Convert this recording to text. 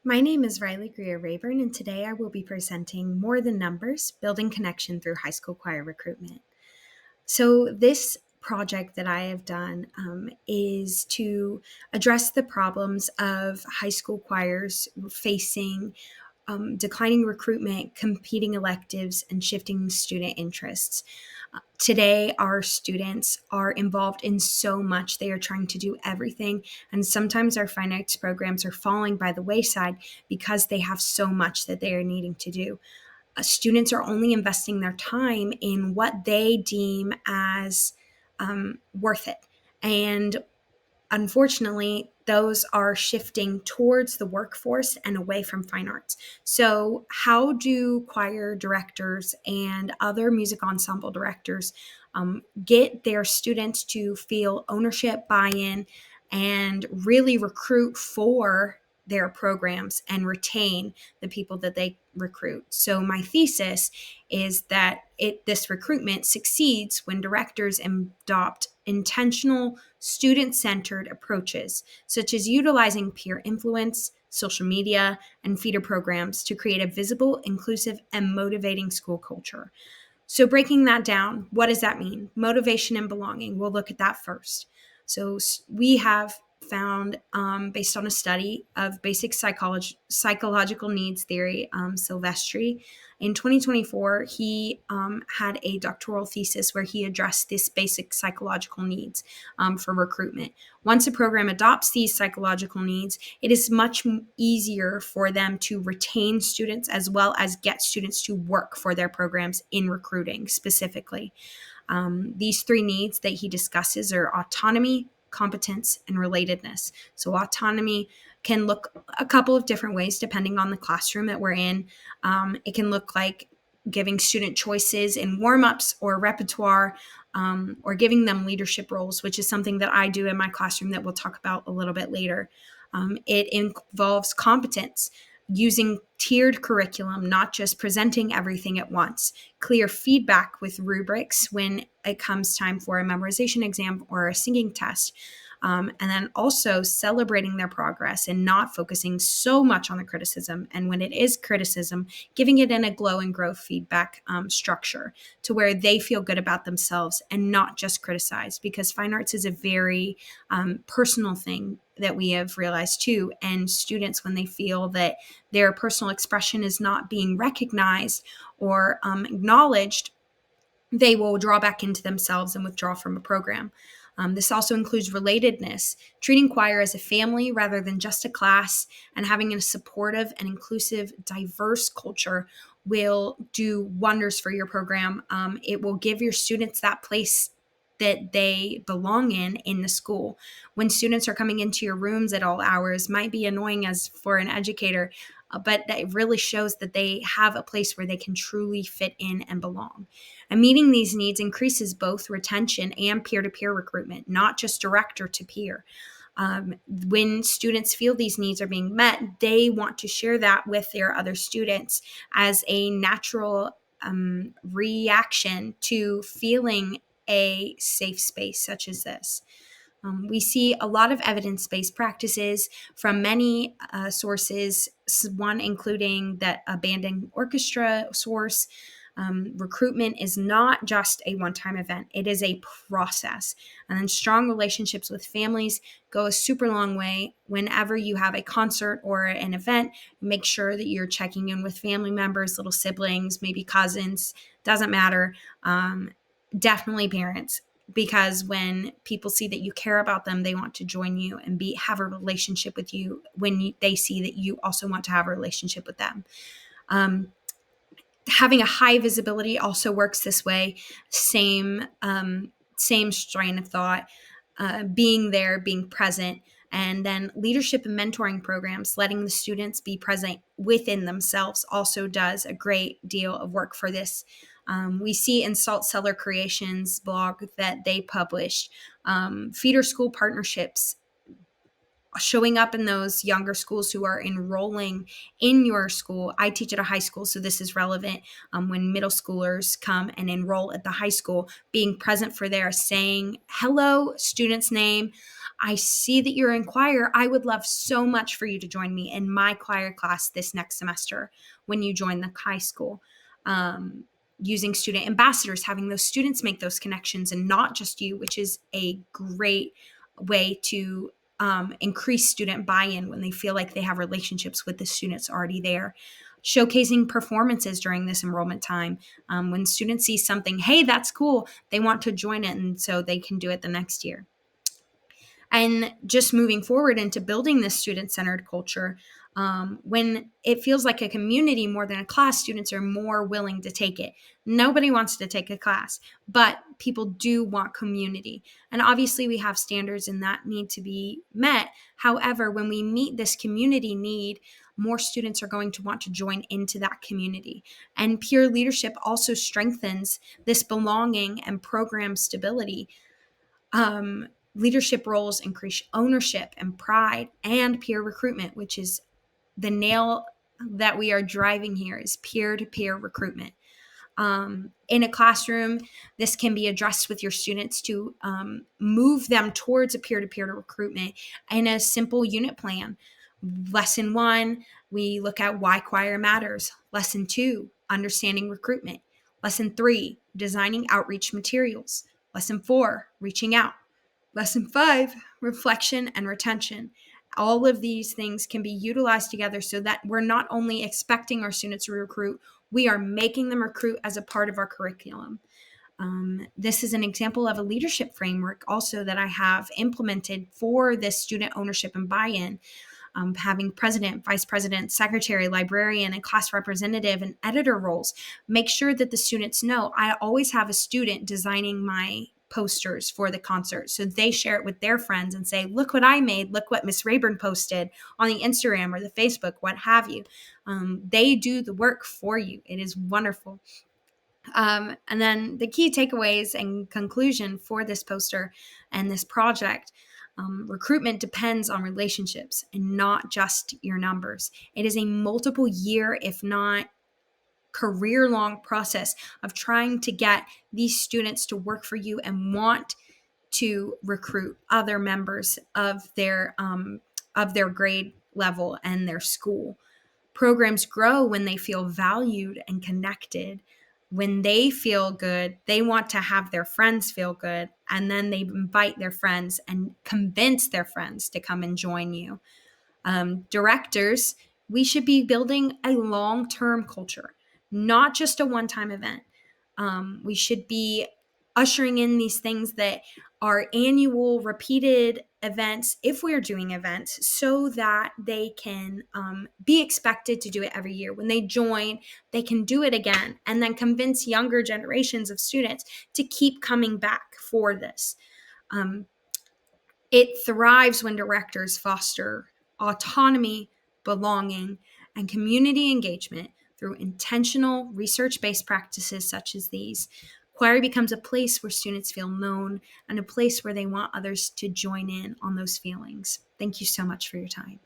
My name is Riley Greer Rayburn, and today I will be presenting More Than Numbers Building Connection Through High School Choir Recruitment. So, this project that I have done is to address the problems of high school choirs facing declining recruitment, competing electives, and shifting student interests. Today, our students are involved in so much. They are trying to do everything, and sometimes our fine arts programs are falling by the wayside because they have so much that they are needing to do. Students are only investing their time in what they deem as worth it. And unfortunately, those are shifting towards the workforce and away from fine arts. So, how do choir directors and other music ensemble directors get their students to feel ownership, buy in, and really recruit for their programs and retain the people that they recruit? So, my thesis is that this recruitment succeeds when directors adopt intentional student-centered approaches, such as utilizing peer influence, social media, and feeder programs to create a visible, inclusive, and motivating school culture. So, breaking that down, what does that mean? Motivation and belonging. We'll look at that first. So, we have found, based on a study of basic psychological needs theory, Silvestri, in 2024, he had a doctoral thesis where he addressed this basic psychological needs for recruitment. Once a program adopts these psychological needs, it is much easier for them to retain students as well as get students to work for their programs in recruiting specifically. These three needs that he discusses are autonomy, competence, and relatedness. So, autonomy can look a couple of different ways depending on the classroom that we're in. It can look like giving student choices in warm-ups or repertoire, or giving them leadership roles, which is something that I do in my classroom that we'll talk about a little bit later. It involves competence, using tiered curriculum, not just presenting everything at once, clear feedback with rubrics when it comes time for a memorization exam or a singing test, and then also celebrating their progress and not focusing so much on the criticism. And when it is criticism, giving it in a glow and growth feedback structure to where they feel good about themselves and not just criticized, because fine arts is a very personal thing that we have realized too. And students, when they feel that their personal expression is not being recognized or acknowledged, they will draw back into themselves and withdraw from a program. This also includes relatedness, treating choir as a family rather than just a class, and having a supportive and inclusive, diverse culture will do wonders for your program. It will give your students that place that they belong in the school. When students are coming into your rooms at all hours, might be annoying as for an educator, but that really shows that they have a place where they can truly fit in and belong. And meeting these needs increases both retention and peer-to-peer recruitment, not just director to peer. When students feel these needs are being met, they want to share that with their other students as a natural reaction to feeling a safe space such as this. We see a lot of evidence-based practices from many sources, one including that abandoned orchestra source. Recruitment is not just a one-time event. It is a process. And then strong relationships with families go a super long way. Whenever you have a concert or an event, make sure that you're checking in with family members, little siblings, maybe cousins, doesn't matter. Definitely parents, because when people see that you care about them, they want to join you and have a relationship with you when they see that you also want to have a relationship with them. Having a high visibility also works this way. Same strain of thought, being there, being present. And then leadership and mentoring programs, letting the students be present within themselves, also does a great deal of work for this. We see in Salt Cellar Creations blog that they published feeder school partnerships, showing up in those younger schools who are enrolling in your school. I teach at a high school, so this is relevant when middle schoolers come and enroll at the high school, being present for their saying hello, student's name, I see that you're in choir. I would love so much for you to join me in my choir class this next semester when you join the high school. Using student ambassadors, having those students make those connections and not just you, which is a great way to increase student buy-in when they feel like they have relationships with the students already there. Showcasing performances during this enrollment time. When students see something, hey, that's cool, they want to join it, and so they can do it the next year. And just moving forward into building this student-centered culture, when it feels like a community more than a class, students are more willing to take it. Nobody wants to take a class, but people do want community. And obviously we have standards and that need to be met. However, when we meet this community need, more students are going to want to join into that community. And peer leadership also strengthens this belonging and program stability. Leadership roles increase ownership and pride and peer recruitment, which is the nail that we are driving here, is peer-to-peer recruitment. In a classroom, this can be addressed with your students to move them towards a peer-to-peer recruitment in a simple unit plan. Lesson 1, we look at why choir matters. Lesson 2, understanding recruitment. Lesson 3, designing outreach materials. Lesson 4, reaching out. Lesson 5, reflection and retention. All of these things can be utilized together so that we're not only expecting our students to recruit, we are making them recruit as a part of our curriculum. This is an example of a leadership framework also that I have implemented for this student ownership and buy-in. Having president, vice president, secretary, librarian, and class representative and editor roles. Make sure that the students know I always have a student designing my posters for the concert. So they share it with their friends and say, look what I made, look what Miss Rayburn posted on the Instagram or the Facebook, what have you. They do the work for you. It is wonderful. And then the key takeaways and conclusion for this poster and this project. Recruitment depends on relationships and not just your numbers. It is a multiple year, if not career-long process of trying to get these students to work for you and want to recruit other members of their grade level and their school. Programs grow when they feel valued and connected. When they feel good, they want to have their friends feel good, and then they invite their friends and convince their friends to come and join you. Directors, we should be building a long-term culture, not just a one-time event. We should be ushering in these things that are annual, repeated events, if we're doing events, so that they can be expected to do it every year. When they join, they can do it again and then convince younger generations of students to keep coming back for this. It thrives when directors foster autonomy, belonging, and community engagement through intentional research-based practices such as these. Choir becomes a place where students feel known and a place where they want others to join in on those feelings. Thank you so much for your time.